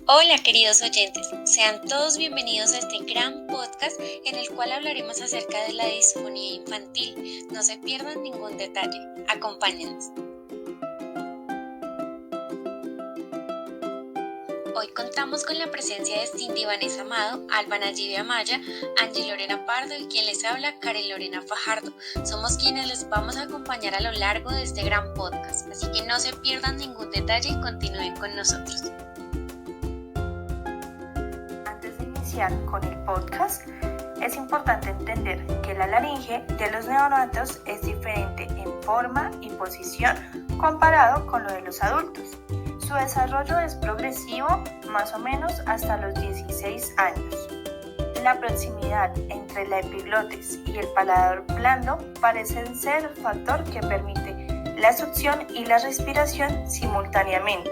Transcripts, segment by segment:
Hola queridos oyentes, sean todos bienvenidos a este gran podcast en el cual hablaremos acerca de la disfonía infantil. No se pierdan ningún detalle, acompáñenos. Hoy contamos con la presencia de Cindy Vanessa Amado, Alba Nayibia Amaya, Angie Lorena Pardo y quien les habla, Karen Lorena Fajardo. Somos quienes les vamos a acompañar a lo largo de este gran podcast, así que no se pierdan ningún detalle y continúen con nosotros. Antes de iniciar con el podcast, es importante entender que la laringe de los neonatos es diferente en forma y posición comparado con lo de los adultos. Su desarrollo es progresivo más o menos hasta los 16 años. La proximidad entre la epiglotis y el paladar blando parecen ser el factor que permite la succión y la respiración simultáneamente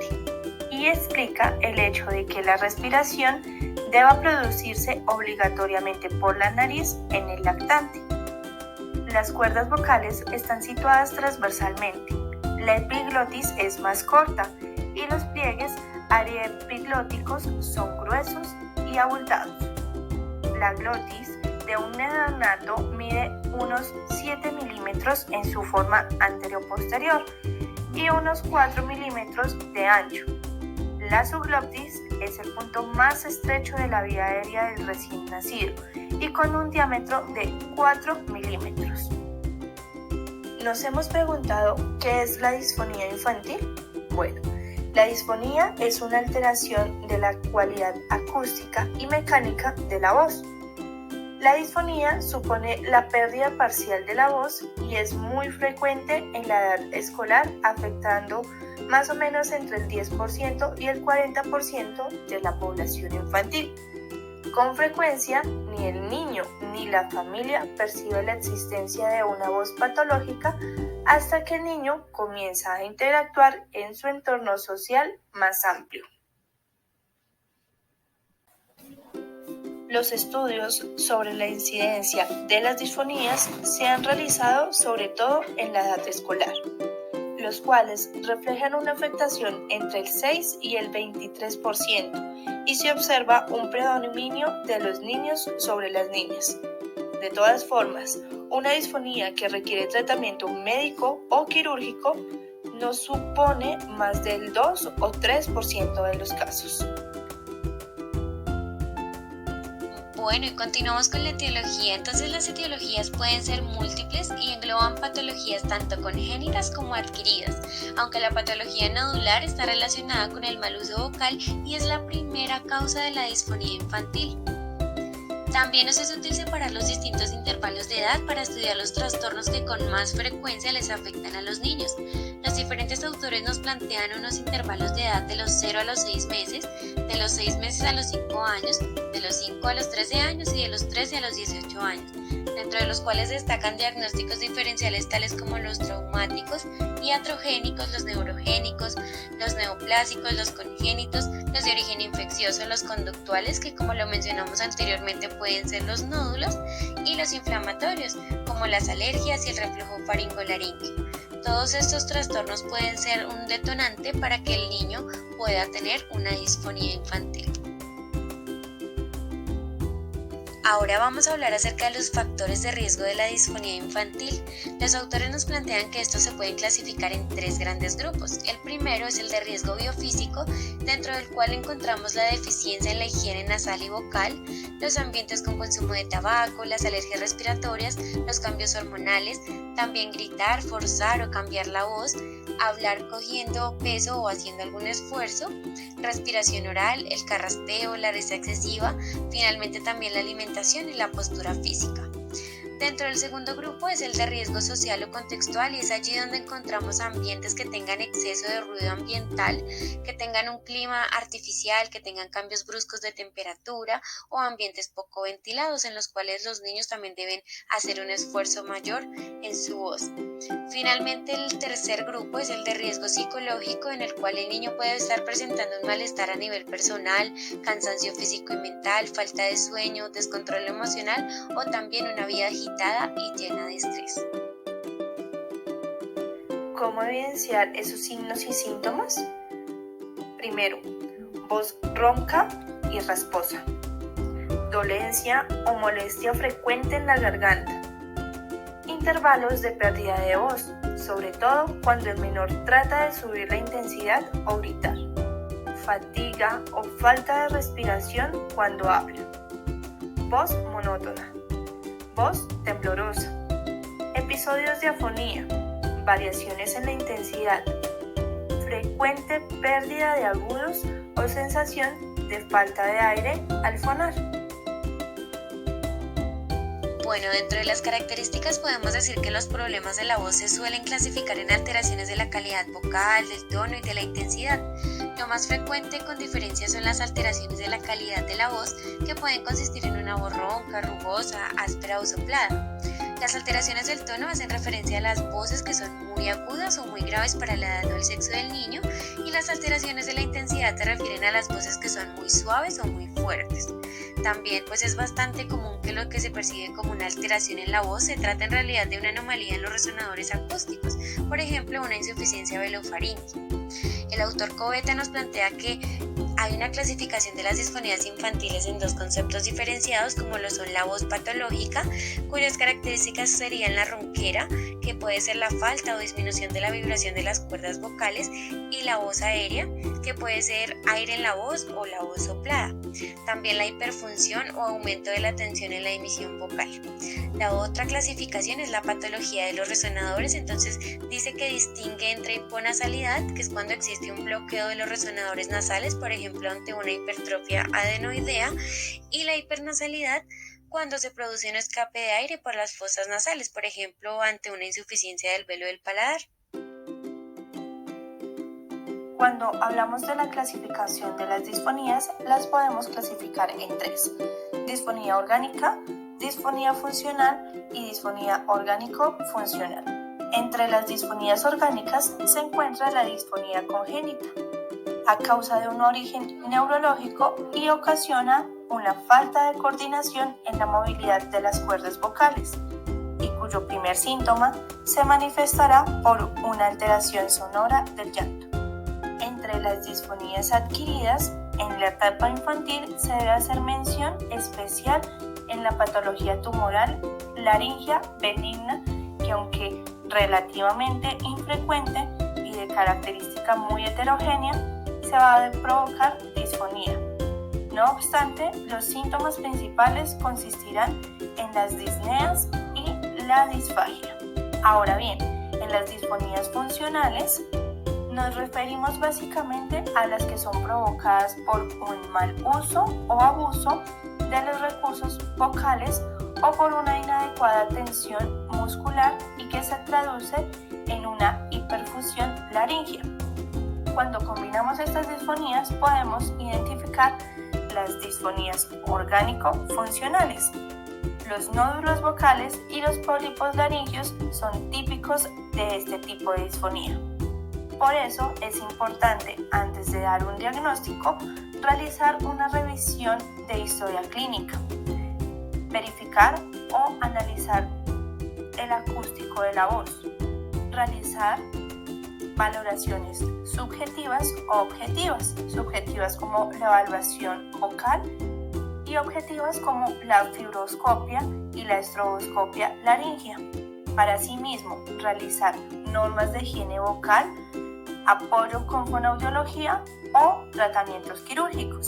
y explica el hecho de que la respiración deba producirse obligatoriamente por la nariz en el lactante. Las cuerdas vocales están situadas transversalmente. La epiglotis es más corta y los pliegues ariepiglóticos son gruesos y abultados. La glotis de un neonato mide unos 7 milímetros en su forma anteroposterior y unos 4 milímetros de ancho. La subglottis es el punto más estrecho de la vía aérea del recién nacido y con un diámetro de 4 milímetros. Nos hemos preguntado ¿qué es la disfonía infantil? Bueno, la disfonía es una alteración de la cualidad acústica y mecánica de la voz. La disfonía supone la pérdida parcial de la voz y es muy frecuente en la edad escolar, afectando más o menos entre el 10% y el 40% de la población infantil. Con frecuencia, ni el niño ni la familia percibe la existencia de una voz patológica hasta que el niño comienza a interactuar en su entorno social más amplio. Los estudios sobre la incidencia de las disfonías se han realizado sobre todo en la edad escolar, los cuales reflejan una afectación entre el 6 y el 23% y se observa un predominio de los niños sobre las niñas. De todas formas, una disfonía que requiere tratamiento médico o quirúrgico no supone más del 2 o 3% de los casos. Bueno, y continuamos con la etiología. Entonces las etiologías pueden ser múltiples y engloban patologías tanto congénitas como adquiridas, aunque la patología nodular está relacionada con el mal uso vocal y es la primera causa de la disfonía infantil. También nos es útil separar los distintos intervalos de edad para estudiar los trastornos que con más frecuencia les afectan a los niños. Los diferentes autores nos plantean unos intervalos de edad de los 0 a los 6 meses, de los 6 meses a los 5 años, de los 5 a los 13 años y de los 13 a los 18 años, dentro de los cuales destacan diagnósticos diferenciales tales como los traumáticos, iatrogénicos, los neurogénicos, los neoplásicos, los congénitos, los de origen infeccioso, los conductuales, que como lo mencionamos anteriormente pueden ser los nódulos, y los inflamatorios, como las alergias y el reflujo faringolaríngeo. Todos estos trastornos pueden ser un detonante para que el niño pueda tener una disfonía infantil. Ahora vamos a hablar acerca de los factores de riesgo de la disfonía infantil. Los autores nos plantean que estos se pueden clasificar en 3 grandes grupos. El primero es el de riesgo biofísico, dentro del cual encontramos la deficiencia en la higiene nasal y vocal, los ambientes con consumo de tabaco, las alergias respiratorias, los cambios hormonales, también gritar, forzar o cambiar la voz, hablar cogiendo peso o haciendo algún esfuerzo, respiración oral, el carraspeo, la risa excesiva, finalmente también la alimentación y la postura física. Dentro del segundo grupo es el de riesgo social o contextual y es allí donde encontramos ambientes que tengan exceso de ruido ambiental, que tengan un clima artificial, que tengan cambios bruscos de temperatura o ambientes poco ventilados en los cuales los niños también deben hacer un esfuerzo mayor en su voz. Finalmente, el tercer grupo es el de riesgo psicológico, en el cual el niño puede estar presentando un malestar a nivel personal, cansancio físico y mental, falta de sueño, descontrol emocional o también una vida agitada y llena de estrés. ¿Cómo evidenciar esos signos y síntomas? Primero, voz ronca y rasposa, dolencia o molestia frecuente en la garganta, intervalos de pérdida de voz, sobre todo cuando el menor trata de subir la intensidad o gritar, fatiga o falta de respiración cuando habla, voz monótona, voz temblorosa, episodios de afonía, variaciones en la intensidad, frecuente pérdida de agudos o sensación de falta de aire al fonar. Bueno, dentro de las características podemos decir que los problemas de la voz se suelen clasificar en alteraciones de la calidad vocal, del tono y de la intensidad. Lo más frecuente con diferencia son las alteraciones de la calidad de la voz, que pueden consistir en una voz ronca, rugosa, áspera o soplada. Las alteraciones del tono hacen referencia a las voces que son muy agudas o muy graves para la edad o el sexo del niño, y las alteraciones de la intensidad se refieren a las voces que son muy suaves o muy fuertes. También es bastante común que lo que se percibe como una alteración en la voz se trata en realidad de una anomalía en los resonadores acústicos, por ejemplo una insuficiencia velofaringe. El autor Covetta nos plantea que hay una clasificación de las disfonías infantiles en dos conceptos diferenciados, como lo son la voz patológica, cuyas características serían la ronquera, que puede ser la falta o disminución de la vibración de las cuerdas vocales, y la voz aérea, que puede ser aire en la voz o la voz soplada. También la hiperfunción o aumento de la tensión en la emisión vocal. La otra clasificación es la patología de los resonadores, entonces dice que distingue entre hiponasalidad, que es cuando existe un bloqueo de los resonadores nasales, por ejemplo ante una hipertrofia adenoidea, y la hipernasalidad, cuando se produce un escape de aire por las fosas nasales, por ejemplo ante una insuficiencia del velo del paladar. Cuando hablamos de la clasificación de las disfonías, las podemos clasificar en tres: disfonía orgánica, disfonía funcional y disfonía orgánico-funcional. Entre las disfonías orgánicas se encuentra la disfonía congénita, a causa de un origen neurológico, y ocasiona una falta de coordinación en la movilidad de las cuerdas vocales, y cuyo primer síntoma se manifestará por una alteración sonora del llanto. Entre las disfonías adquiridas en la etapa infantil se debe hacer mención especial en la patología tumoral laringia benigna, que aunque relativamente infrecuente y de característica muy heterogénea, se va a provocar disfonía. No obstante, los síntomas principales consistirán en las disneas y la disfagia. Ahora bien, en las disfonías funcionales nos referimos básicamente a las que son provocadas por un mal uso o abuso de los recursos vocales o por una inadecuada tensión muscular, y que se traduce en una hiperfusión laringea. Cuando combinamos estas disfonías podemos identificar las disfonías orgánico-funcionales. Los nódulos vocales y los pólipos laringios son típicos de este tipo de disfonía. Por eso es importante, antes de dar un diagnóstico, realizar una revisión de historia clínica, verificar o analizar el acústico de la voz, realizar valoraciones subjetivas o objetivas, subjetivas como la evaluación vocal y objetivas como la fibroscopia y la estroboscopia laringea. Para asimismo, realizar normas de higiene vocal, apoyo con fonoaudiología o tratamientos quirúrgicos.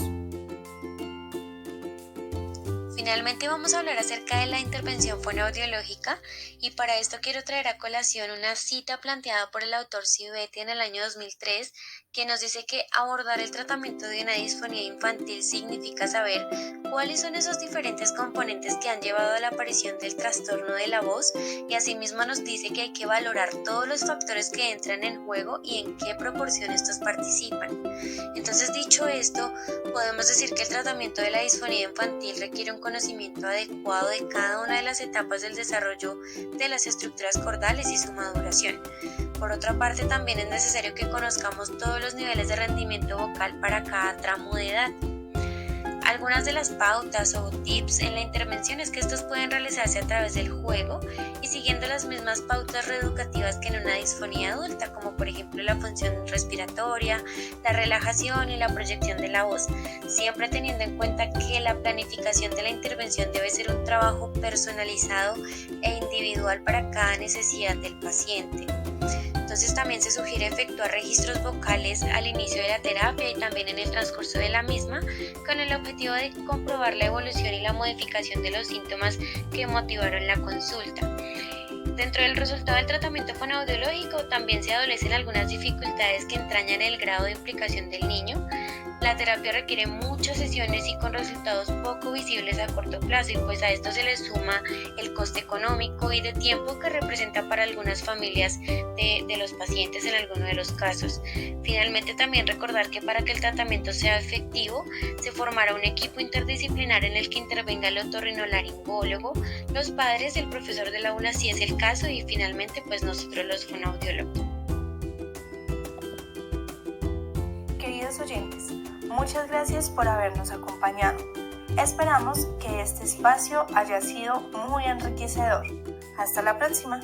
Finalmente vamos a hablar acerca de la intervención fonoaudiológica, y para esto quiero traer a colación una cita planteada por el autor Civetti en el año 2003, que nos dice que abordar el tratamiento de una disfonía infantil significa saber cuáles son esos diferentes componentes que han llevado a la aparición del trastorno de la voz, y asimismo nos dice que hay que valorar todos los factores que entran en juego y en qué proporción estos participan. Entonces, dicho esto, podemos decir que el tratamiento de la disfonía infantil requiere un conocimiento adecuado de cada una de las etapas del desarrollo de las estructuras cordales y su maduración. Por otra parte, también es necesario que conozcamos todos los niveles de rendimiento vocal para cada tramo de edad. Algunas de las pautas o tips en la intervención es que estos pueden realizarse a través del juego y siguiendo las mismas pautas reeducativas que en una disfonía adulta, como por ejemplo la función respiratoria, la relajación y la proyección de la voz, siempre teniendo en cuenta que la planificación de la intervención debe ser un trabajo personalizado e individual para cada necesidad del paciente. Entonces también se sugiere efectuar registros vocales al inicio de la terapia y también en el transcurso de la misma, con el objetivo de comprobar la evolución y la modificación de los síntomas que motivaron la consulta. Dentro del resultado del tratamiento fonoaudiológico también se adolecen algunas dificultades que entrañan el grado de implicación del niño. La terapia requiere muchas sesiones y con resultados poco visibles a corto plazo, y pues a esto se le suma el coste económico y de tiempo que representa para algunas familias de los pacientes en algunos de los casos. Finalmente, también recordar que para que el tratamiento sea efectivo se formará un equipo interdisciplinar en el que intervenga el otorrinolaringólogo, los padres, el profesor del aula si es el caso y finalmente pues nosotros los fonoaudiólogos. Queridos oyentes, muchas gracias por habernos acompañado. Esperamos que este espacio haya sido muy enriquecedor. Hasta la próxima.